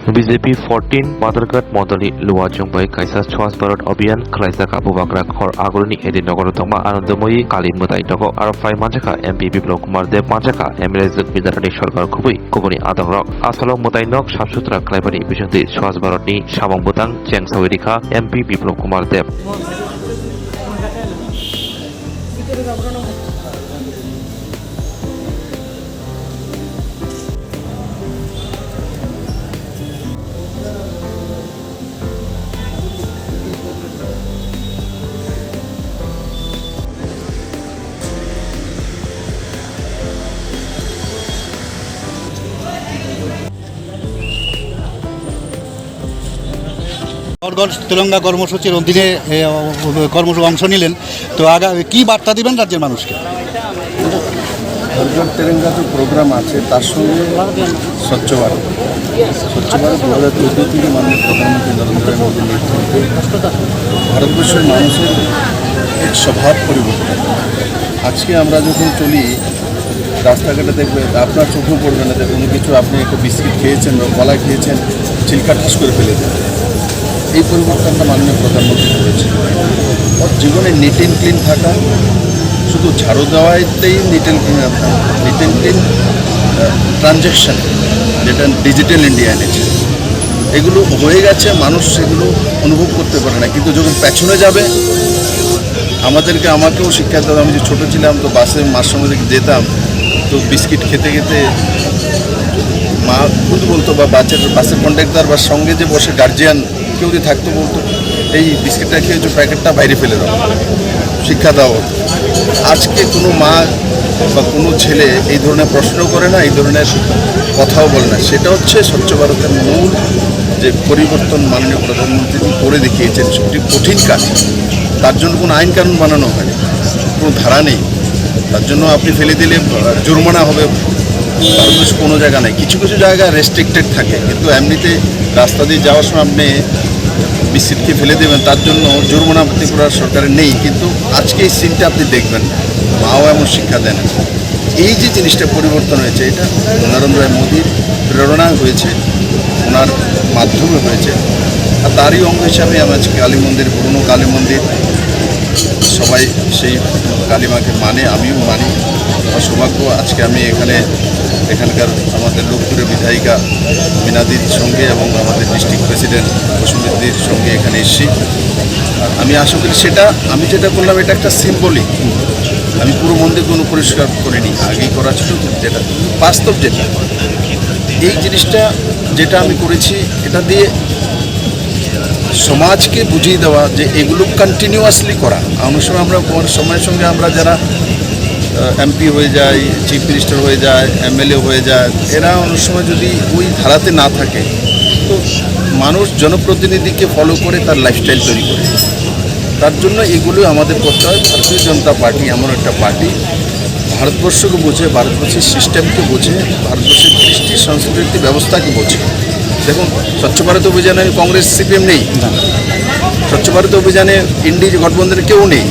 BJP 14 Padargat Modali Luwajong bai kaisa Swachh Bharat Abhiyan Khlaijak Abu Bakra Khor Agolni Edinogor Tongma Anandamoyi Kali Mutai Togo Arafai Manjaka MP Biplop Kumar Dev Manjaka MLA Jukbidari Sarkar Khubui Kubuni Adongrok Asalo Mutainok Sabsutra Klaibani Bisonti Swachh Bharat ni Samong Butang Cheng Sawirikha MP Biplop Kumar Dev Telenga কর্মসূচির অধীনে অংশ নিলেন তো আগামী কি বার্তা দিবেন রাজ্যের মানুষকে? তেলেঙ্গা যে প্রোগ্রাম আছে তার সঙ্গে স্বচ্ছ ভারত 2014 থেকে মাননীয় প্রধানমন্ত্রী নরেন্দ্র মোদীর নেতৃত্বে ভারতবর্ষের মানুষের এক স্বভাব পরিবর্তন। আজকে আমরা যখন চলি রাস্তাঘাটে দেখবে আপনার চোখেও পড়বে না যে কোনো কিছু আপনি একটু বিস্কিট খেয়েছেন বা কলা খেয়েছেন চিল্কা ঠাস করে ফেলে দেবেন। এই পরিবর্তনটা মাননীয় প্রধানমন্ত্রী করেছে। ওর জীবনে নিট অ্যান্ড ক্লিন থাকা, শুধু ঝাড়ু দেওয়াতেই নিট অ্যান্ড ক্লিন ট্রানজ্যাকশান যেটা ডিজিটাল ইন্ডিয়া এনেছে, এগুলো হয়ে গেছে, মানুষ সেগুলো অনুভব করতে পারে না। কিন্তু যখন পেছনে যাবে আমাকেও শিক্ষা দিতে হবে। আমি যে ছোটো ছিলাম তো বাসে মার সঙ্গে যেতাম, তো বিস্কিট খেতে খেতে মা খুদ বলতো বা বাসের কন্ডাক্টর বা সঙ্গে যে বসে গার্জিয়ান কেউ যদি থাকতো বলতো এই বিস্কিটটা খেয়েছো প্যাকেটটা বাইরে ফেলে দাও, শিক্ষা দাও। আজকে কোনো মা বা কোনো ছেলে এই ধরনের প্রশ্ন করে না, এই ধরনের কথাও বলে না। সেটা হচ্ছে স্বচ্ছ ভারতের মূল যে পরিবর্তন মাননীয় প্রধানমন্ত্রী করে দেখিয়েছেন। সেটি কঠিন কাজ, তার জন্য কোনো আইন কানুন বানানো হয়নি, কোনো ধারা নেই। তার জন্য আপনি ফেলে দিলে জরিমানা হবে, ভারতবর্ষে কোনো জায়গা নেই। কিছু কিছু জায়গা রেস্ট্রিক্টেড থাকে, কিন্তু এমনিতে রাস্তা দিয়ে যাওয়ার সময় আপনি বিস্কিটকে ফেলে দেবেন, তার জন্য জরিমানা ভর্তি করার সরকারের নেই। কিন্তু আজকে এই সিনটা আপনি দেখবেন, মাও এমন শিক্ষা দেন। এই যে জিনিসটা পরিবর্তন হয়েছে, এটা নরেন্দ্র মোদীর প্রেরণা হয়েছে, ওনার মাধ্যমে হয়েছে। আর তারই অঙ্গ হিসাবে আমার কালী মন্দির, পুরনো কালী মন্দির, সবাই সেই কালীমাকে মানে, আমিও মানি। আমার সৌভাগ্য আজকে আমি এখানকার আমাদের লোকপুরে বিধায়িকা মিনাদির সঙ্গে এবং আমাদের ডিস্ট্রিক্ট প্রেসিডেন্ট বসুমতির সঙ্গে এখানে এসেছি। আর আমি আশা করি সেটা আমি যেটা করলাম এটা একটা সিম্বলিক। আমি পুরো মন্দির কোনো পরিষ্কার করিনি, আগেই করা ছিল। যেটা বাস্তব, যেটা এই জিনিসটা যেটা আমি করেছি, এটা দিয়ে সমাজকে বুঝিয়ে দেওয়া যে এগুলো কন্টিনিউয়াসলি করা। অনেক সময় আমরা সময়ের সঙ্গে আমরা যারা এমপি হয়ে যায়, চিফ মিনিস্টার হয়ে যায়, এমএলএ হয়ে যায়, এরা অনেক সময় যদি ওই ধারাতে না থাকে তো মানুষ জনপ্রতিনিধিকে ফলো করে তার লাইফস্টাইল তৈরি করে। তার জন্য এগুলো আমাদের করতে হয়। ভারতীয় জনতা পার্টি এমন একটা পার্টি ভারতবর্ষকে বোঝে, ভারতবর্ষের সিস্টেমকে বোঝে, ভারতবর্ষের কৃষ্টি সংস্কৃতি ব্যবস্থাকে বোঝে। দেখুন, স্বচ্ছ ভারত অভিযানে কংগ্রেস সিপিএম নেই, স্বচ্ছ ভারত অভিযানে ইন্ডি গঠবন্ধনে কেউ নেই।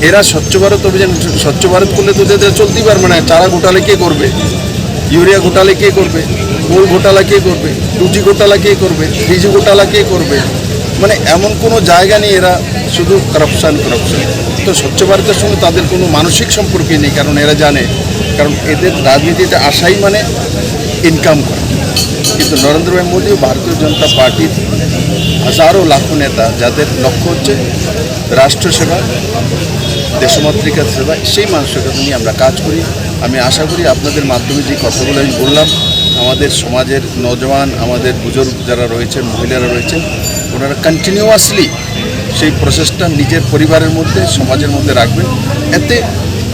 এরা স্বচ্ছ ভারত অভিযান, স্বচ্ছ ভারত করলে তো এদের চলতেই পারবে না। চারা ঘোটালা কে করবে, ইউরিয়া ঘোটালা কে করবে, গোল ঘোটালা কে করবে, রুজি ঘোটালা কে করবে, বীজ ঘোটালা কে করবে, মানে এমন কোনো জায়গা নেই। এরা শুধু করাপশান। তো স্বচ্ছ ভারতের সঙ্গে তাদের কোনো মানসিক সম্পর্কই নেই, কারণ এরা জানে, কারণ এদের রাজনীতিতে আসাই মানে ইনকাম করা। কিন্তু নরেন্দ্র মোদী ও ভারতীয় জনতা পার্টির হাজারো লাখো নেতা যাদের লক্ষ্য হচ্ছে রাষ্ট্রসেবা, দেশমাতৃকার সেবা, সেই মানসিকতা নিয়ে আমরা কাজ করি। আমি আশা করি আপনাদের মাধ্যমে যে কথাগুলো আমি বললাম, আমাদের সমাজের নওজওয়ান, আমাদের বুজুর্গ যারা রয়েছেন, মহিলারা রয়েছেন, ওনারা কন্টিনিউয়াসলি সেই প্রসেসটা নিজের পরিবারের মধ্যে, সমাজের মধ্যে রাখবেন। এতে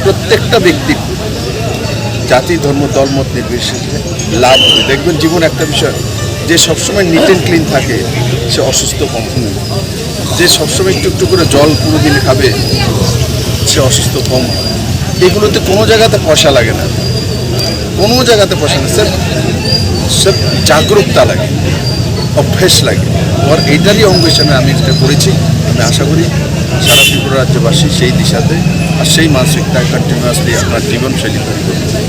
প্রত্যেকটা ব্যক্তির জাতি, ধর্ম, দলমত নির্বিশেষে লাভ হবে। দেখবেন জীবন একটা বিষয়, যে সবসময় নিট অ্যান্ড ক্লিন থাকে সে অসুস্থ কম হবে, যে সবসময় একটু একটু করে জল পুরো দিন খাবে সে অসুস্থ কম হবে। এগুলোতে কোনো জায়গাতে পয়সা লাগে না, কোনো জায়গাতে পয়সা না, সব জাগরুকতা লাগে, অভ্যেস লাগে। আর এইটারই অঙ্গ হিসাবে আমি যেটা করেছি, আমি আশা করি সারা ত্রিপুরা রাজ্যবাসী সেই দিশাতে আর সেই মানসিকতায় কন্টিনিউয়াসলি আপনার জীবনশৈলী তৈরি করবে।